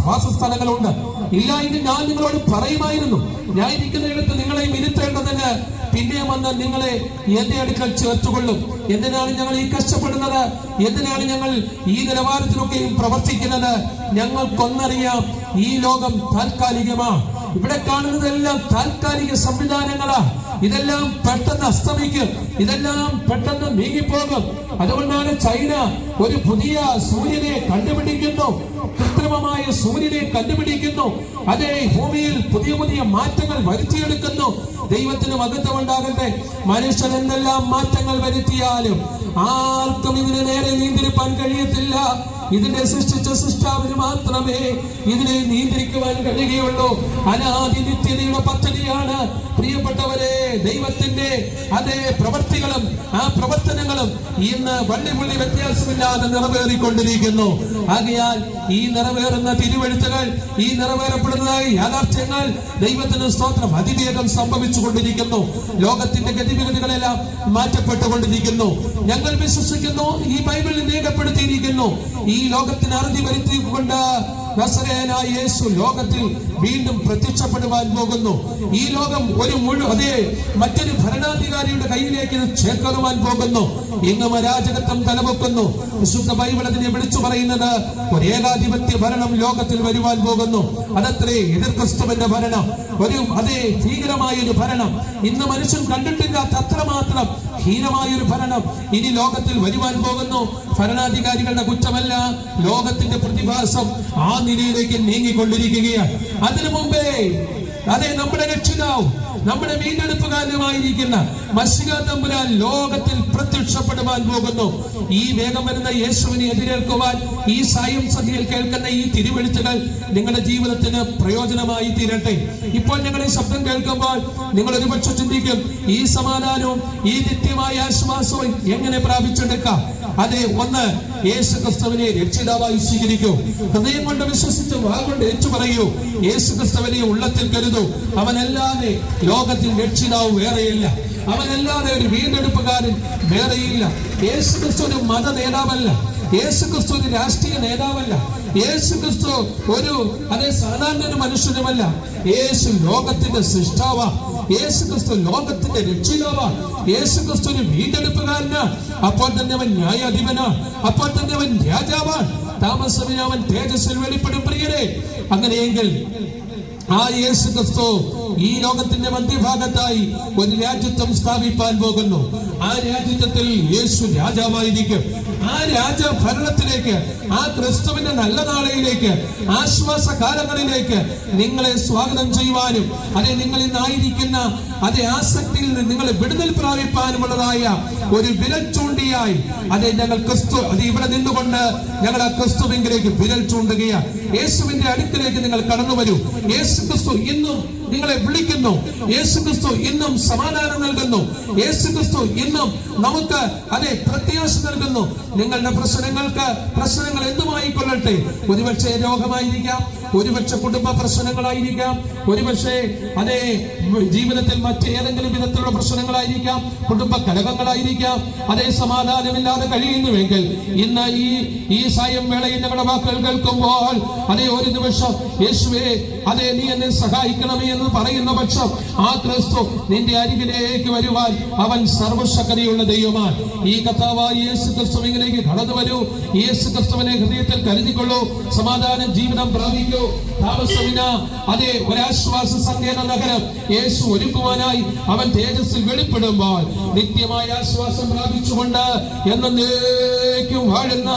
വാസസ്ഥലങ്ങളുണ്ട്. ഇല്ല എങ്കിൽ ഞാൻ നിങ്ങളോട് പറയുമായിരുന്നു. ഞാൻ ഇരിക്കുന്നിടത്ത് നിങ്ങളെയും ഇരുത്തേണ്ടതിന് പിന്നെയും വന്ന് നിങ്ങളെ എന്റെ അടുക്കൽ ചേർത്തുകൊള്ളും. എന്തിനാണ് ഞങ്ങൾ ഈ കഷ്ടപ്പെടുന്നത്? എന്തിനാണ് ഞങ്ങൾ ഈ നിലവാരത്തിലൊക്കെയും പ്രവർത്തിക്കുന്നത്? ഞങ്ങൾക്കൊന്നറിയാം, ഈ ലോകം താൽക്കാലികമാണ്. ഇവിടെ കാണുന്നതെല്ലാം താൽക്കാലിക സംവിധാനങ്ങളാ. ഇതെല്ലാം പെട്ടെന്ന് അസ്തമിക്കും, ഇതെല്ലാം പെട്ടെന്ന് നീങ്ങിപ്പോകും. അതുകൊണ്ടാണ് ചൈന ഒരു പുതിയ സൂര്യനെ കണ്ടുപിടിക്കുന്നു, കൃത്രിമമായ സൂര്യനെ കണ്ടുപിടിക്കുന്നു. ഭൂമിയിൽ പുതിയ പുതിയ മാറ്റങ്ങൾ വരുത്തിയെടുക്കുന്നു. ദൈവത്തിന് മഹത്വം ഉണ്ടാകട്ടെ. മനുഷ്യൻ എന്തെല്ലാം മാറ്റങ്ങൾ വരുത്തിയാലും ആർക്കും ഇതിന് നേരെ നീന്തിരിപ്പാൻ കഴിയത്തില്ല. ഇതിനെ സൃഷ്ടിച്ച സൃഷ്ടാവിന് മാത്രമേ ഇതിനെ നിയന്ത്രിക്കുവാൻ കഴിയുകയുള്ളൂ. അനാദി നിത്യതയുടെ പദ്ധതിയാണ് പ്രിയപ്പെട്ടവരെ ദൈവത്തിന്റെ പ്രവർത്തികളും ആ പ്രവർത്തനങ്ങളും ഇന്ന് വള്ളിപുള്ളി വ്യത്യാസമില്ലാതെ നിറവേറിക്കൊണ്ടിരിക്കുന്നു. ആകയാൽ ഈ നിറവേറുന്ന തിരുവെഴുത്തുകൾ, ഈ നിറവേറപ്പെടുന്ന യാഥാർത്ഥ്യങ്ങൾ ദൈവത്തിന് സ്തോത്രം അതിവേഗം സംഭവിച്ചുകൊണ്ടിരിക്കുന്നു. ലോകത്തിന്റെ ഗതിവിഗതികളെല്ലാം മാറ്റപ്പെട്ടുകൊണ്ടിരിക്കുന്നു. ഞങ്ങൾ വിശ്വസിക്കുന്നു, ഈ ബൈബിളിൽ രേഖപ്പെടുത്തിയിരിക്കുന്നു, ഈ ലോകത്തിന് അറുതി വരുത്തിക്കൊണ്ട് നസറേയനായ യേശു ലോകത്തിൽ വീണ്ടും പ്രത്യക്ഷപ്പെടുവാൻ പോകുന്നു. ഈ ലോകം മറ്റൊരു ഭരണാധികാരിയുടെ കയ്യിലേക്ക് ചേർക്കുവാൻ പോകുന്നു. എങ്ങും അരാജകത്വം തലപൊക്കുന്നു. വിശുദ്ധ ബൈബിൾ അതിനെ വിളിച്ചു പറയുന്നത് ഒരു ഏകാധിപത്യ ഭരണം ലോകത്തിൽ വരുവാൻ പോകുന്നു. അതത്രേ എതിർ ക്രിസ്തുവിന്റെ ഭരണം, ഒരു അതേ ഭീകരമായ ഒരു ഭരണം, ഇന്ന് മനുഷ്യൻ കണ്ടിട്ടില്ലാത്ത അത്രമാത്രം ഹീനമായൊരു ഭരണം ഇനി ലോകത്തിൽ വരുവാൻ പോകുന്നു. ഭരണാധികാരികളുടെ കുറ്റമല്ല, ലോകത്തിന്റെ പ്രതിഭാസം ആ നിലയിലേക്ക് നീങ്ങിക്കൊണ്ടിരിക്കുകയാണ്. അതിനു മുമ്പേ അതെ നമ്മുടെ രക്ഷിതാവും നമ്മുടെ വീണ്ടെടുപ്പുകാരനുമായിരിക്കുന്ന മശിഹാ തമ്പുരാൻ ലോകത്തിൽ പ്രത്യക്ഷപ്പെടുവാൻ പോകുന്നു. ഈ വേഗം വരുന്ന യേശുവിനെ എതിരേൽക്കുവാൻ ഈ സായം സന്ധ്യയിൽ കേൾക്കുന്ന ഈ തിരുവെഴുത്തുകൾ നിങ്ങളുടെ ജീവിതത്തിന് പ്രയോജനമായി തീരട്ടെ. ഇപ്പോൾ ഞങ്ങളുടെ ശബ്ദം കേൾക്കുമ്പോൾ നിങ്ങൾ ഒരുപക്ഷെ ചിന്തിക്കും, ഈ സമാധാനവും ഈ നിത്യമായ ആശ്വാസവും എങ്ങനെ പ്രാപിച്ചെടുക്കാം? അതെ, ഒന്ന്, യേശു ക്രിസ്തുവിനെ രക്ഷിതാവായി സ്വീകരിക്കൂ. ഹൃദയം കൊണ്ട് വിശ്വസിച്ച് വാഗൊണ്ട് ഏറ്റു പറയൂ. യേശു ക്രിസ്തുവിനെ ഉള്ളത്തിൽ കരുതൂ. അവനല്ലാതെ ലോകത്തിൽ രക്ഷിതാവ് വേറെയില്ല. അവനല്ലാതെ ഒരു വീണ്ടെടുപ്പുകാരൻ വേറെയില്ല. യേശു ക്രിസ്തു ഒരു മത നേതാവല്ല. യേശു ക്രിസ്തു ഒരു രാഷ്ട്രീയ നേതാവല്ല. യേശു ക്രിസ്തു ഒരു സാധാരണ ഒരു മനുഷ്യനുമല്ല. യേശു ലോകത്തിന്റെ സൃഷ്ടാവാ. യേശു ക്രിസ്തു ലോകത്തിന്റെ രക്ഷിതാവാ. യേശു ക്രിസ്തു ഒരു വീണ്ടെടുപ്പുകാരനാ. അപ്പോൾ തന്നെ അവൻ ന്യായാധിപനാ. അപ്പോൾ തന്നെ അവൻ രാജാവാൻ. താമസമില്ല അവൻ തേജസ്സിൽ വെളിപ്പെടും. പ്രിയരെ, അങ്ങനെയെങ്കിൽ ആ യേശു ക്രിസ്തു ഈ ലോകത്തിന്റെ മധ്യഭാഗത്തായി ഒരു രാജ്യത്വം സ്ഥാപിപ്പാൻ പോകുന്നു. ആ രാജ്യത്വത്തിൽ യേശു രാജാവായിരിക്കും. ആ രാജഭരണത്തിലേക്ക്, ആ ക്രിസ്തുവിന്റെ നല്ല നാളെയിലേക്ക്, ആശ്വാസകാലങ്ങളിലേക്ക് നിങ്ങളെ സ്വാഗതം ചെയ്യുവാനും അതെ നിങ്ങൾ ഇന്നായിരിക്കുന്ന അതേ ആസക്തിയിൽ നിന്ന് നിങ്ങളെ വിടുതൽ പ്രാപിപ്പാനുമുള്ളതായ ഒരു വിരൽ ചൂണ്ടിയായി അതെ ഞങ്ങൾ ക്രിസ്തു അത് ഇവിടെ നിന്നുകൊണ്ട് ഞങ്ങൾ ആ ക്രിസ്തുവിലേക്ക് വിരൽ ചൂണ്ടുകയാണ്. യേശുവിന്റെ അടുക്കിലേക്ക് നിങ്ങൾ കടന്നു വരൂ. യേശു ക്രിസ്തു ഇന്നും നിങ്ങളെ വിളിക്കുന്നു. യേശു ക്രിസ്തു ഇന്നും സമാധാനം നൽകുന്നു. യേശു ക്രിസ്തു ഇന്നും നമുക്ക് അതെ പ്രത്യാശ നൽകുന്നു. നിങ്ങളുടെ പ്രശ്നങ്ങൾ എന്തുമായിക്കൊള്ളട്ടെ, ഒരുപക്ഷെ രോഗമായിരിക്കാം, ഒരുപക്ഷെ കുടുംബ പ്രശ്നങ്ങളായിരിക്കാം, ഒരുപക്ഷെ അതേ ജീവിതത്തിൽ മറ്റേതെങ്കിലും വിധത്തിലുള്ള പ്രശ്നങ്ങളായിരിക്കാം, കുടുംബ കലഹങ്ങളായിരിക്കാം, അതേ സമാധാനമില്ലാതെ കഴിയുന്നുവെങ്കിൽ ഇന്ന് ഈ സായം വേളയിൽ ഞങ്ങളുടെ വാക്കുകൾ കേൾക്കുമ്പോൾ അതേ ഒരു നിമിഷം യേശുവേ അതേ നീ എന്നെ സഹായിക്കണമേ എന്ന് പറയുന്ന പക്ഷം ആ ക്രിസ്തു നിന്റെ അരികിലേക്ക് വരുവാൻ അവൻ സർവശക്തിയുള്ള ദൈവമാണ്. ഈ കർത്താവായ യേശു ക്രിസ്തുവിലേക്ക് കടന്നു വരൂ. യേശു ക്രിസ്തുവിനെ ഹൃദയത്തിൽ കരുതിക്കൊള്ളൂ. സമാധാനം ജീവിതം പ്രാപിക്കൂ. താമസമില്ല അതേ ഒരാശ്വാസ സങ്കേത നഗരം യേശു ഒരുക്കുവാനായി അവൻ തേജസ്സിൽ വെളിപ്പെടുമ്പോൾ നിത്യമായ ആശ്വാസം പ്രാപിച്ചുകൊണ്ട് എന്നേക്കും വാഴുന്ന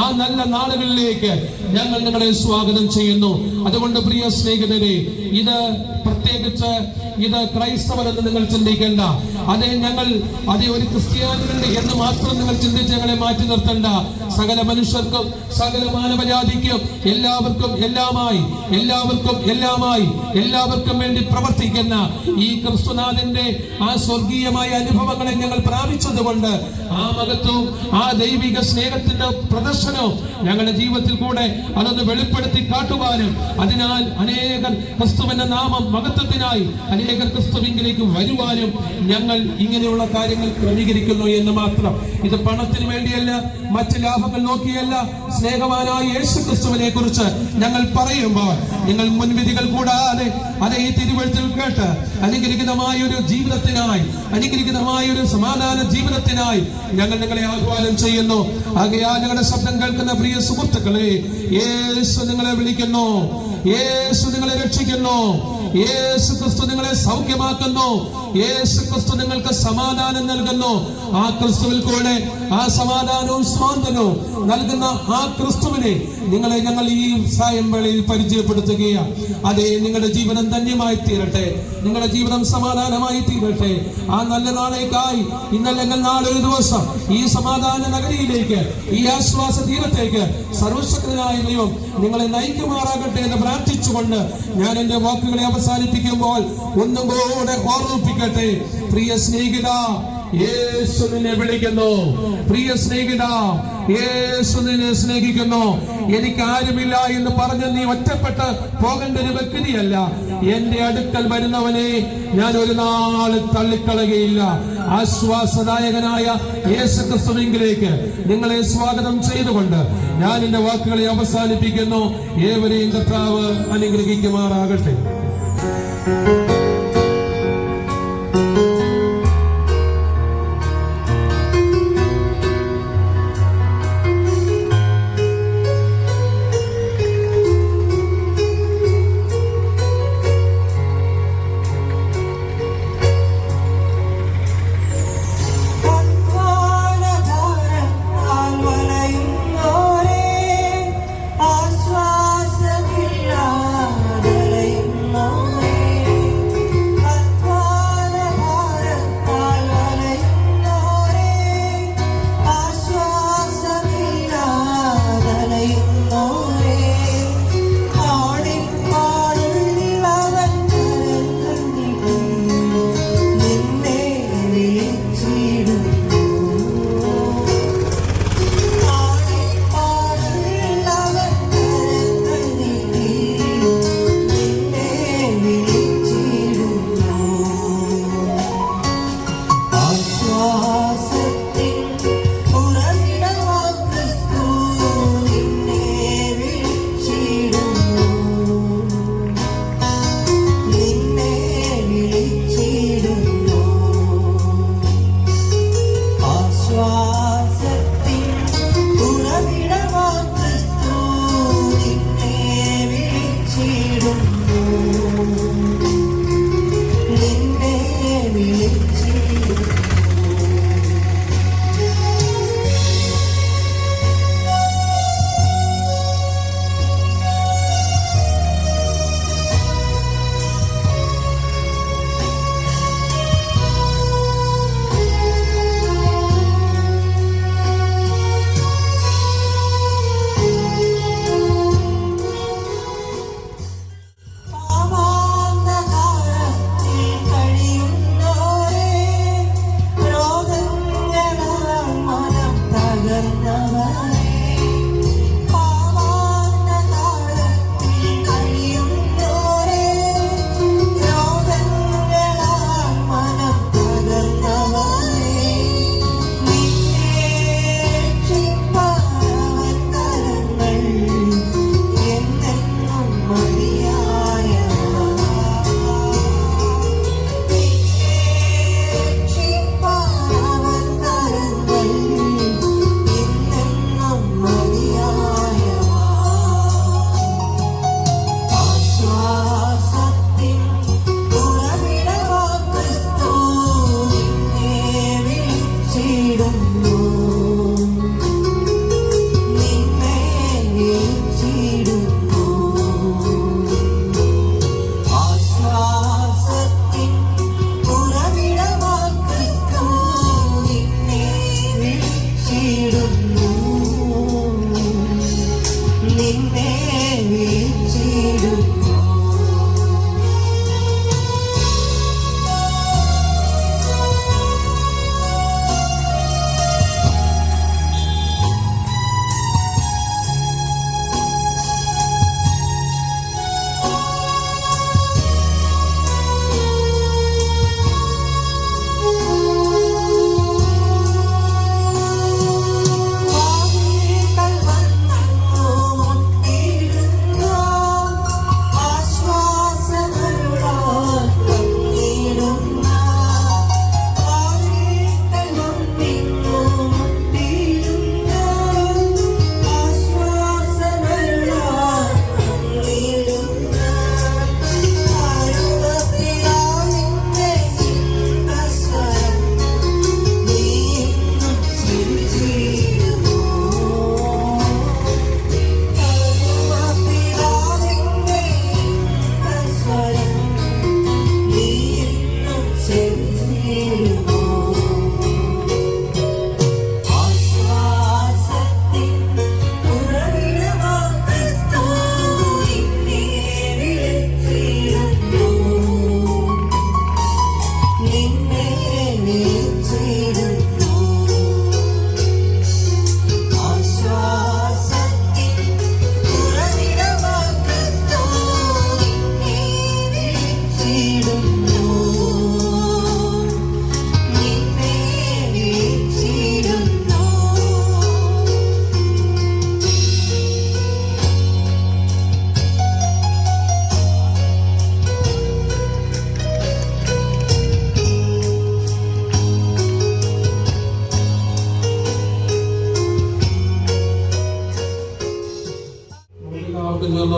ആ നല്ല നാളുകളിലേക്ക് ഞങ്ങൾ നിങ്ങളെ സ്വാഗതം ചെയ്യുന്നു. അതുകൊണ്ട് പ്രിയ സ്നേഹിതരെ, ഇത് പ്രത്യേകിച്ച് ഇത് ക്രൈസ്തവരെന്ന് നിങ്ങൾ ചിന്തിക്കേണ്ട. അതേ ഒരു ക്രിസ്ത്യാനികളുടെ എന്ന് മാത്രം നിങ്ങൾ ചിന്തിച്ച് ഞങ്ങളെ മാറ്റി നിർത്തണ്ട. സകല മനുഷ്യർക്കും സകല മാനവജാതിക്കും എല്ലാവർക്കും എല്ലാവർക്കും വേണ്ടി പ്രവർത്തിക്കുന്ന ഈ ക്രിസ്തുനാഥന്റെ ആ സ്വർഗീയമായ അനുഭവങ്ങളെ ഞങ്ങൾ പ്രാപിച്ചതുകൊണ്ട് ആ മഹത്വവും ആ ദൈവിക സ്നേഹത്തിന്റെ പ്രദർശനവും ഞങ്ങളുടെ ജീവിതത്തിൽ കൂടെ അതൊന്ന് വെളിപ്പെടുത്തി കാട്ടുവാനും അതിനാൽ അനേകർ ക്രിസ്തുവിന്റെ നാമം മഹത്വത്തിനായി അനേകർ ക്രിസ്തുവിലേക്ക് വരുവാനും ഞങ്ങൾ ഇങ്ങനെയുള്ള കാര്യങ്ങൾ ക്രമീകരിക്കുന്നു എന്ന് മാത്രം. ഇത് പണത്തിന് വേണ്ടിയല്ല, മറ്റ് ലാഭങ്ങൾ നോക്കിയല്ല. സ്നേഹവാനായ യേശു ക്രിസ്തുവിനെ കുറിച്ച് ഞങ്ങൾ പറയുമ്പോൾ നിങ്ങൾ മുൻവിധികൾ കൂടാതെ അതേ ഈ തിരുവഴുത്തിൽ കേട്ട് അനുഗ്രഹിതമായ ഒരു ജീവിതത്തിനായി, അനുഗ്രഹിതമായ ഒരു സമാധാന ജീവിതത്തിനായി ഞങ്ങൾ നിങ്ങളെ ആഹ്വാനം ചെയ്യുന്നു. ആകയാൽ ഞങ്ങളുടെ ശബ്ദം കേൾക്കുന്ന പ്രിയ സുഹൃത്തുക്കളെ, യേശു നിങ്ങളെ വിളിക്കുന്നു. യേശു നിങ്ങളെ രക്ഷിക്കുന്നു. യേശു ക്രിസ്തു നിങ്ങളെ സൗഖ്യമാക്കുന്നു. യേശു ക്രിസ്തു നിങ്ങൾക്ക് സമാധാനം നൽകുന്നു. ആ ക്രിസ്തുവിൽ കൂടെ ആ സമാധാനവും സ്വാതന്ത്ര്യവും നൽകുന്ന ആ ക്രിസ്തുവിനെ നിങ്ങളെ ഞങ്ങൾ ഈ സായം വേളയിൽ പരിചയപ്പെടുത്തുകയാണ്. അതേ നിങ്ങളുടെ ജീവിതം ധന്യമായി തീരട്ടെ, നിങ്ങളുടെ ജീവിതം സമാധാനമായി തീരട്ടെ. ആ നല്ല നാളേക്കായി ഇന്നല്ലെങ്കിൽ നാളെ ഒരു ദിവസം ഈ സമാധാന നഗരിയിലേക്ക്, ഈ ആശ്വാസ തീരത്തേക്ക് സർവശക്തനായ ദൈവം നിങ്ങളെ നയിക്കുമാറാകട്ടെ എന്ന് പ്രാർത്ഥിച്ചുകൊണ്ട് ഞാൻ എന്റെ വാക്കുകളെ അവസാനിപ്പിക്കുമ്പോൾ ഒന്നും കൂടെ ഓർമ്മിപ്പിക്കട്ടെ. പ്രിയ സ്നേഹിത, യേശു നിന്നെ വിളിക്കുന്നു. പ്രിയ സ്നേഹിത, യേശു നിന്നെ സ്നേഹിക്കുന്നു. എനിക്ക് ആരുമില്ല എന്ന് പറഞ്ഞ് നീ ഒറ്റപ്പെട്ട് പോകേണ്ട ഒരു വ്യക്തിയല്ല. എന്റെ അടുക്കൽ വരുന്നവനെ ഞാൻ ഒരു നാൾ തള്ളിക്കളയുകയില്ല. ആശ്വാസദായകനായ യേശു ക്രിസ്തുവിലേക്ക് നിങ്ങളെ സ്വാഗതം ചെയ്തുകൊണ്ട് ഞാൻ എന്റെ വാക്കുകളെ അവസാനിപ്പിക്കുന്നു. ഏവരെയും കർത്താവ് അനുഗ്രഹിക്കുമാറാകട്ടെ. നിന്നെ വിളിച്ചിടുന്നു.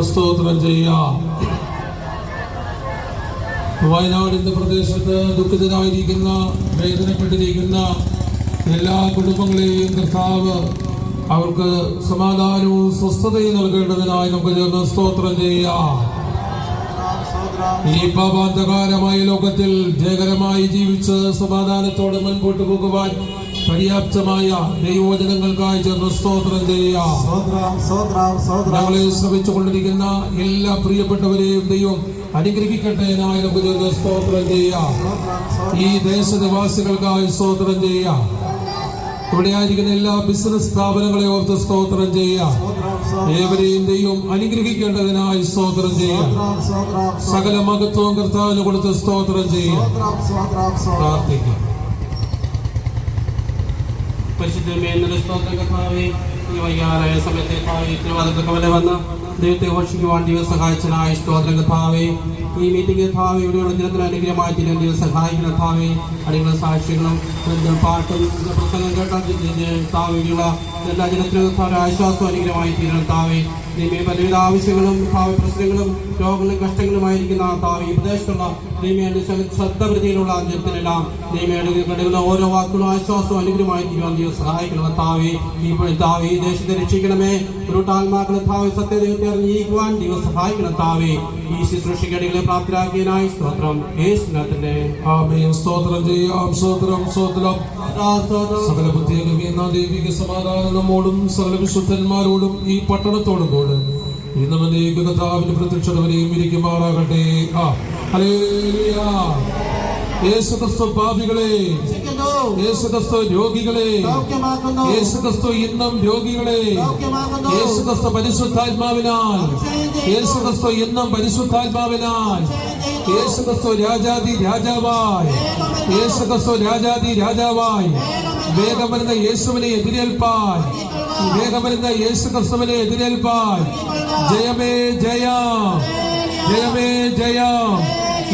സ്തോത്രം ചെയ്യാം. വയനാടിന്റെ പ്രദേശത്ത് ദുഃഖിതരായിരിക്കുന്ന വേദനപ്പെട്ടിരിക്കുന്ന എല്ലാ കുടുംബങ്ങളെയും കർത്താവ് അവർക്ക് സമാധാനവും സ്വസ്ഥതയും നൽകേണ്ടതിനായി നമുക്ക് ചേർന്ന് സ്തോത്രം ചെയ്യാം. ഈ പാപാന്തകാരമായ ലോകത്തിൽ ജയകരമായി ജീവിച്ച് സമാധാനത്തോടെ മുൻപോട്ട് പോകുവാൻ പര്യാപ്തമായ ദൈവവചനങ്ങൾക്കായി ചേർന്ന് സ്തോത്രം ചെയ്യാം. ഞങ്ങളെ ശ്രമിച്ചുകൊണ്ടിരിക്കുന്ന എല്ലാ പ്രിയപ്പെട്ടവരെയും ദൈവം അനുഗ്രഹിക്കട്ടെ എന്നായി നമുക്ക് ചേർന്ന് സ്തോത്രം ചെയ്യാം. ഈ ദേശനിവാസികൾക്കായി സ്തോത്രം ചെയ്യാം. ഇവിടെ ആയിരിക്കുന്ന എല്ലാ ബിസിനസ് സ്ഥാപനങ്ങളെ ഓർത്ത് സ്തോത്രം ചെയ്യാം. ഏവരെയും ദൈവം അനുഗ്രഹിക്കേണ്ടതിനായി സ്തോത്രം ചെയ്യാം. സകല മഹത്വവും കർത്താവിന് കൊടുത്ത് സ്തോത്രം ചെയ്യാം. പ്രാർത്ഥിക്കാം. വൈകാറായ സമയത്തെ ഉത്തരവാദിത്വം വന്ന് ദൈവത്തെ ഘോഷിക്കുവാൻ ദൈവം സഹായിച്ചനായി സ്തോത്രം കർത്താവേ. ഈ മീറ്റിംഗ് കർത്താവെ ഇവിടെയുള്ള ജനത്തിന് അനുഗ്രഹമായി തീരുന്ന സഹായിക്കുന്ന കർത്താവെ അടിയുള്ള സാക്ഷികളും പാട്ടും പ്രസംഗം കേട്ട കർത്താവെ ഇവിടെയുള്ള എല്ലാ ജനത്തിനും ആശ്വാസവും അനുഗ്രഹമായി തീരുന്ന കർത്താവെ ദൈവമേ പലവിധ ആവശ്യങ്ങളും പ്രശ്നങ്ങളും രോഗങ്ങളും കഷ്ടങ്ങളുമായിരിക്കുന്ന കർത്താവെ ഈ പ്രദേശത്തുള്ള ദൈവമേ ശ്രദ്ധവൃത്തിയിലുള്ള ജനത്തിനെല്ലാം ദൈവമേ ഓരോ വാക്കുകളും ആശ്വാസവും അനുഗ്രഹമായി തീരുവാൻ ദൈവം സഹായിക്കണം കർത്താവെ ഈ ദേശത്തെ രക്ഷിക്കണമേ ആത്മാക്കളെ താവെ സത്യദൈവത്തെ അറിഞ്ഞിരിക്കുവാൻ ദൈവം സഹായിക്കണം താവേ ഈ ശുശ്രൂഷകടികളെ പ്രാപ്തരാക്കിയതിനായി സ്തോത്രം യേശുനാഥന്റെ ആമേൻ. സ്തോത്രം ചെയ്യാം. സ്തോത്രം സ്തോത്രം. സകല ബുദ്ധിയും ദൈവിക സമാധാനം നമ്മോടും സകല വിശുദ്ധന്മാരോടും ഈ പട്ടണത്തോടും കൂടെ ഇന്നും കർത്താവിന്റെ പ്രത്യക്ഷത വരെയും ഇരിക്കുമാറാകട്ടെ. ഹല്ലേലൂയ. യേശുക്രിസ്തു പാപികളെ, യേശുക്രിസ്തു രോഗികളെ, യേശുക്രിസ്തു ഇന്നും രോഗികളെ, യേശുക്രിസ്തു പരിശുദ്ധാത്മാവിനാൽ, യേശുക്രിസ്തു ഇന്നും പരിശുദ്ധാത്മാവിനാൽ, യേശുക്രിസ്തു രാജാതി രാജാവായി, യേശുക്രിസ്തു രാജാതി രാജാവായി വേഗം വരുന്ന യേശുവിനെ എതിരേൽപ്പാൻ, വേഗം വരുന്ന യേശുക്രിസ്തുവിനെ എതിരേൽപ്പാൻ ജയമേ ജയം, ജയമേ ജയം.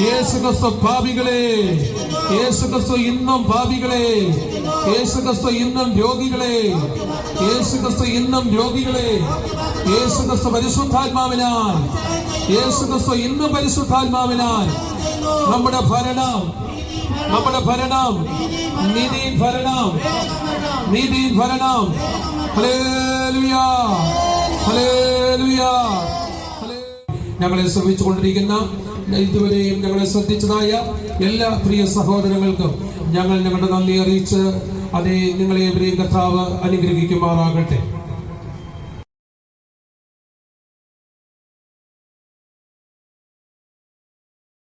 യേശുക്രിസ്തു പാപികളെ, യേശുക്രിസ്തു ഇന്നും പാപികളെ, യേശുക്രിസ്തു ഇന്നും രോഗികളെ, യേശുക്രിസ്തു ഇന്നും രോഗികളെ, യേശുക്രിസ്തു പരിശുദ്ധാത്മാവിനാൽ, യേശുക്രിസ്തു ഇന്നും പരിശുദ്ധാത്മാവിനാൽ നമ്മുടെ ഭരണം, നമ്മുടെ ഭരണം നീതിൻ ഭരണം, നീതിൻ ഭരണം. Hallelujah, hallelujah. ഞങ്ങളെ ശ്രമിച്ചുകൊണ്ടിരിക്കുന്ന ഇതുവരെയും ഞങ്ങളെ ശ്രദ്ധിച്ചതായ എല്ലാ പ്രിയ സഹോദരങ്ങൾക്കും ഞങ്ങൾ ഞങ്ങളുടെ നന്ദി അറിയിച്ച് അതേ നിങ്ങളെ കർത്താവ് അനുഗ്രഹിക്കുമാറാകട്ടെ.